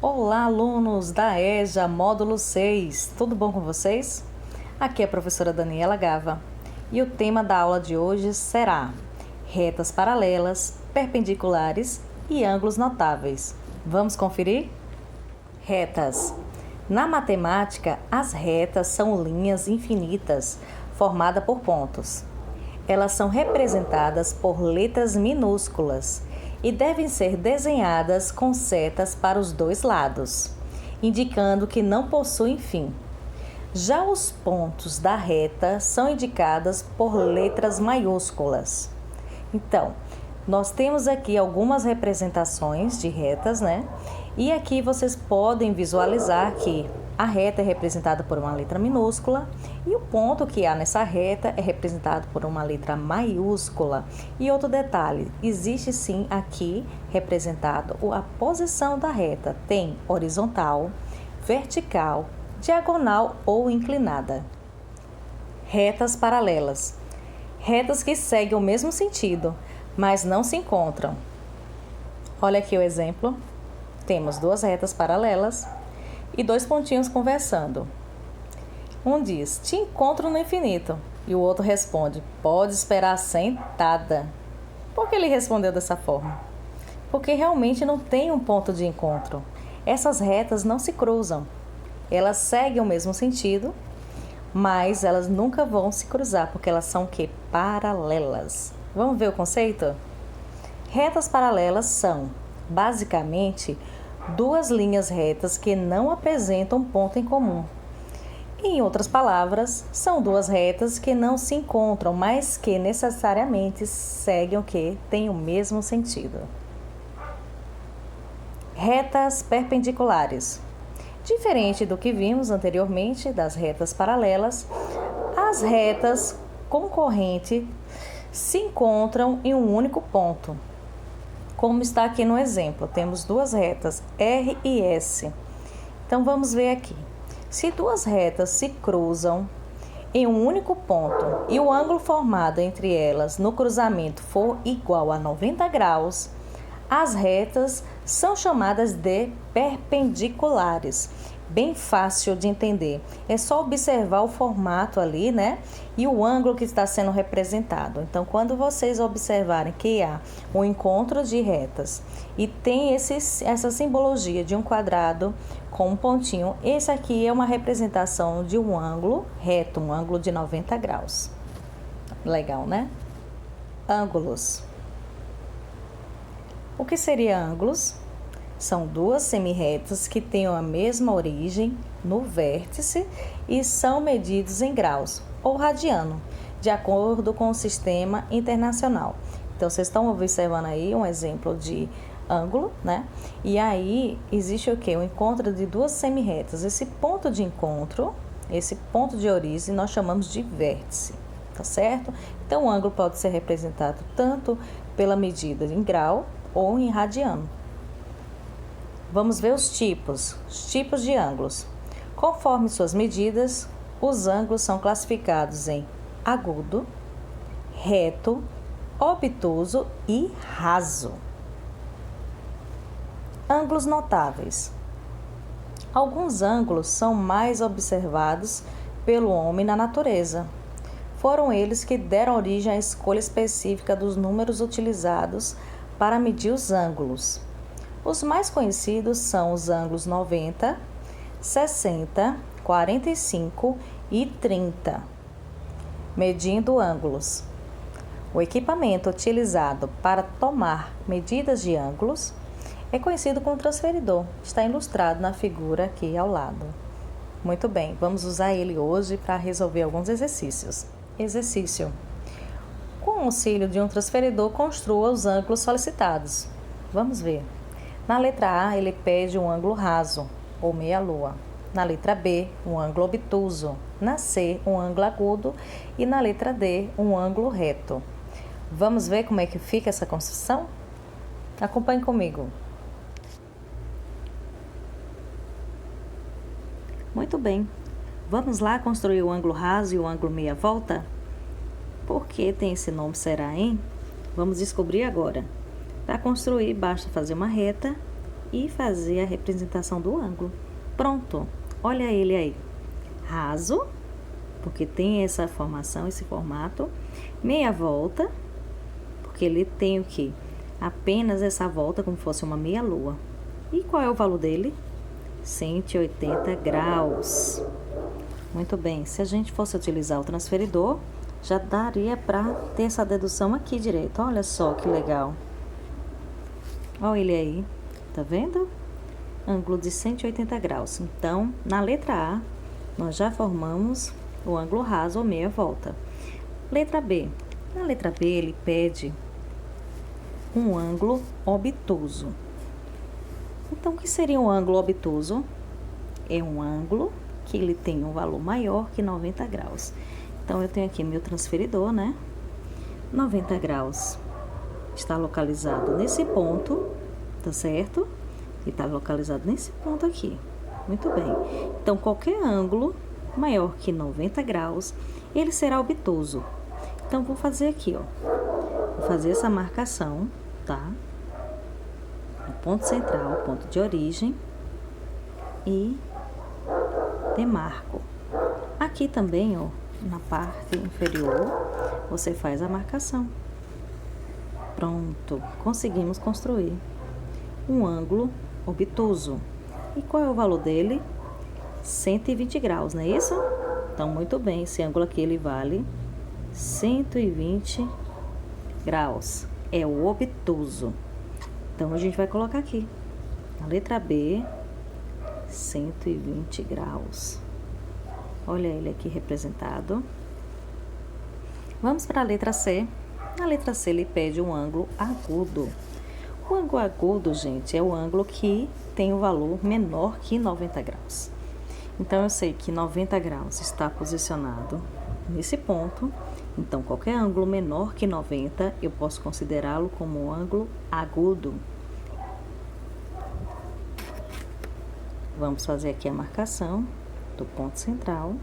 Olá, alunos da EJA, módulo 6. Tudo bom com vocês? Aqui é a professora Daniela Gava e o tema da aula de hoje será retas paralelas, perpendiculares e ângulos notáveis. Vamos conferir? Retas. Na matemática, as retas são linhas infinitas formadas por pontos. Elas são representadas por letras minúsculas e devem ser desenhadas com setas para os dois lados, indicando que não possuem fim. Já os pontos da reta são indicados por letras maiúsculas. Então, nós temos aqui algumas representações de retas, né? E aqui vocês podem visualizar que a reta é representada por uma letra minúscula e o ponto que há nessa reta é representado por uma letra maiúscula. E outro detalhe, existe sim aqui representado a posição da reta. Tem horizontal, vertical, diagonal ou inclinada. Retas paralelas. Retas que seguem o mesmo sentido, mas não se encontram. Olha aqui o exemplo. Temos duas retas paralelas e dois pontinhos conversando. Um diz, te encontro no infinito. E o outro responde, pode esperar sentada. Por que ele respondeu dessa forma? Porque realmente não tem um ponto de encontro. Essas retas não se cruzam. Elas seguem o mesmo sentido, mas elas nunca vão se cruzar, porque elas são o quê? Paralelas. Vamos ver o conceito? Retas paralelas são, basicamente, duas linhas retas que não apresentam ponto em comum. Em outras palavras, são duas retas que não se encontram, mas que necessariamente seguem o que? Têm o mesmo sentido. Retas perpendiculares. Diferente do que vimos anteriormente das retas paralelas, as retas concorrentes se encontram em um único ponto. Como está aqui no exemplo, temos duas retas, R e S. Então, vamos ver aqui. Se duas retas se cruzam em um único ponto e o ângulo formado entre elas no cruzamento for igual a 90 graus, as retas são chamadas de perpendiculares. Bem fácil de entender. É só observar o formato ali, né? E o ângulo que está sendo representado. Então, quando vocês observarem que há um encontro de retas e tem essa simbologia de um quadrado com um pontinho, esse aqui é uma representação de um ângulo reto, um ângulo de 90 graus. Legal, né? Ângulos. O que seria ângulos? São duas semirretas que têm a mesma origem no vértice e são medidos em graus ou radiano, de acordo com o sistema internacional. Então, vocês estão observando aí um exemplo de ângulo, né? E aí, existe o quê? O encontro de duas semirretas. Esse ponto de encontro, esse ponto de origem, nós chamamos de vértice, tá certo? Então, o ângulo pode ser representado tanto pela medida em grau ou em radiano. Vamos ver os tipos de ângulos. Conforme suas medidas, os ângulos são classificados em agudo, reto, obtuso e raso. Ângulos notáveis. Alguns ângulos são mais observados pelo homem na natureza. Foram eles que deram origem à escolha específica dos números utilizados para medir os ângulos. Os mais conhecidos são os ângulos 90, 60, 45 e 30. Medindo ângulos. O equipamento utilizado para tomar medidas de ângulos é conhecido como transferidor. Está ilustrado na figura aqui ao lado. Muito bem, vamos usar ele hoje para resolver alguns exercícios. Exercício. Com o auxílio de um transferidor, construa os ângulos solicitados. Vamos ver. Na letra A, ele pede um ângulo raso, ou meia-lua. Na letra B, um ângulo obtuso. Na C, um ângulo agudo. E na letra D, um ângulo reto. Vamos ver como é que fica essa construção? Acompanhe comigo. Muito bem. Vamos lá construir o ângulo raso e o ângulo meia-volta? Por que tem esse nome, será, hein? Vamos descobrir agora. Para construir, basta fazer uma reta e fazer a representação do ângulo. Pronto, olha ele aí. Raso, porque tem essa formação, esse formato. Meia volta, porque ele tem o quê? Apenas essa volta como se fosse uma meia lua. E qual é o valor dele? 180 graus. Muito bem, se a gente fosse utilizar o transferidor, já daria para ter essa dedução aqui direito. Olha só que legal. Olha ele aí, tá vendo? Ângulo de 180 graus. Então, na letra A, nós já formamos o ângulo raso ou meia volta. Letra B. Na letra B, ele pede um ângulo obtuso. Então, o que seria um ângulo obtuso? É um ângulo que ele tem um valor maior que 90 graus. Então, eu tenho aqui meu transferidor, né? 90 graus está localizado nesse ponto, tá certo? E está localizado nesse ponto aqui. Muito bem. Então, qualquer ângulo maior que 90 graus, ele será obtuso. Então, vou fazer aqui, ó. Vou fazer essa marcação, tá? No ponto central, ponto de origem. E demarco. Aqui também, ó, na parte inferior, você faz a marcação. Pronto, conseguimos construir um ângulo obtuso. E qual é o valor dele? 120 graus, não é isso? Então, muito bem, esse ângulo aqui, ele vale 120 graus. É o obtuso. Então, a gente vai colocar aqui, na letra B, 120 graus. Olha ele aqui representado. Vamos para a letra C. Na letra C, ele pede um ângulo agudo. O ângulo agudo, gente, é o ângulo que tem o valor menor que 90 graus. Então, eu sei que 90 graus está posicionado nesse ponto. Então, qualquer ângulo menor que 90, eu posso considerá-lo como um ângulo agudo. Vamos fazer aqui a marcação do ponto central.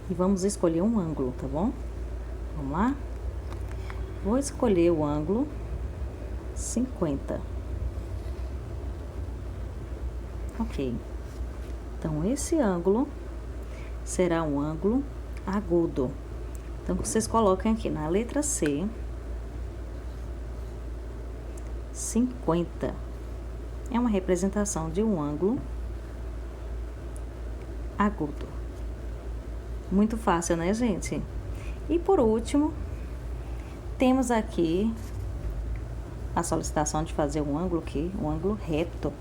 E vamos escolher um ângulo, tá bom? Vamos lá? Vou escolher o ângulo 50. Ok. Então, esse ângulo será um ângulo agudo. Então, vocês coloquem aqui na letra C, 50. É uma representação de um ângulo agudo. Muito fácil, né, gente? E por último, temos aqui a solicitação de fazer um ângulo aqui, um ângulo reto.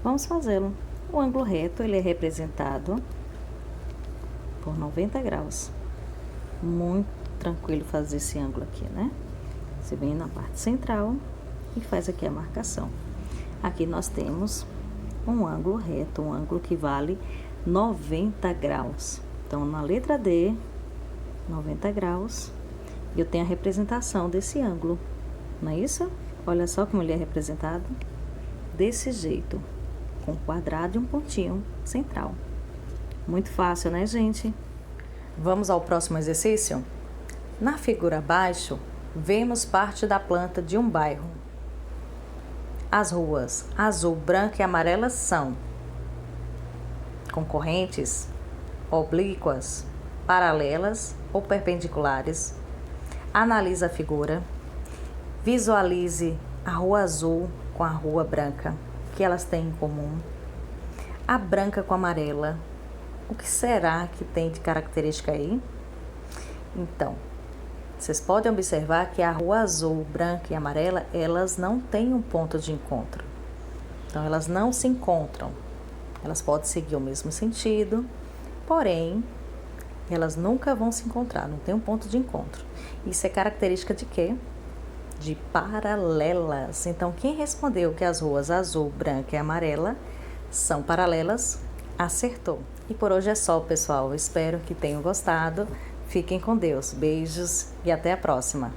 Vamos fazê-lo. O ângulo reto, ele é representado por 90 graus. Muito tranquilo fazer esse ângulo aqui, né? Você vem na parte central e faz aqui a marcação. Aqui nós temos um ângulo reto, um ângulo que vale 90 graus. Então, na letra D, 90 graus, eu tenho a representação desse ângulo, não é isso? Olha só como ele é representado. Desse jeito, com um quadrado e um pontinho central. Muito fácil, né, gente? Vamos ao próximo exercício? Na figura abaixo, vemos parte da planta de um bairro. As ruas azul, branca e amarela são concorrentes, oblíquas, paralelas ou perpendiculares. Analise a figura. Visualize a rua azul com a rua branca. O que elas têm em comum? A branca com a amarela. O que será que tem de característica aí? Então, vocês podem observar que a rua azul, branca e amarela, elas não têm um ponto de encontro. Então, elas não se encontram. Elas podem seguir o mesmo sentido, porém, elas nunca vão se encontrar, não tem um ponto de encontro. Isso é característica de quê? De paralelas. Então, quem respondeu que as ruas azul, branca e amarela são paralelas, acertou. E por hoje é só, pessoal. Espero que tenham gostado. Fiquem com Deus. Beijos e até a próxima.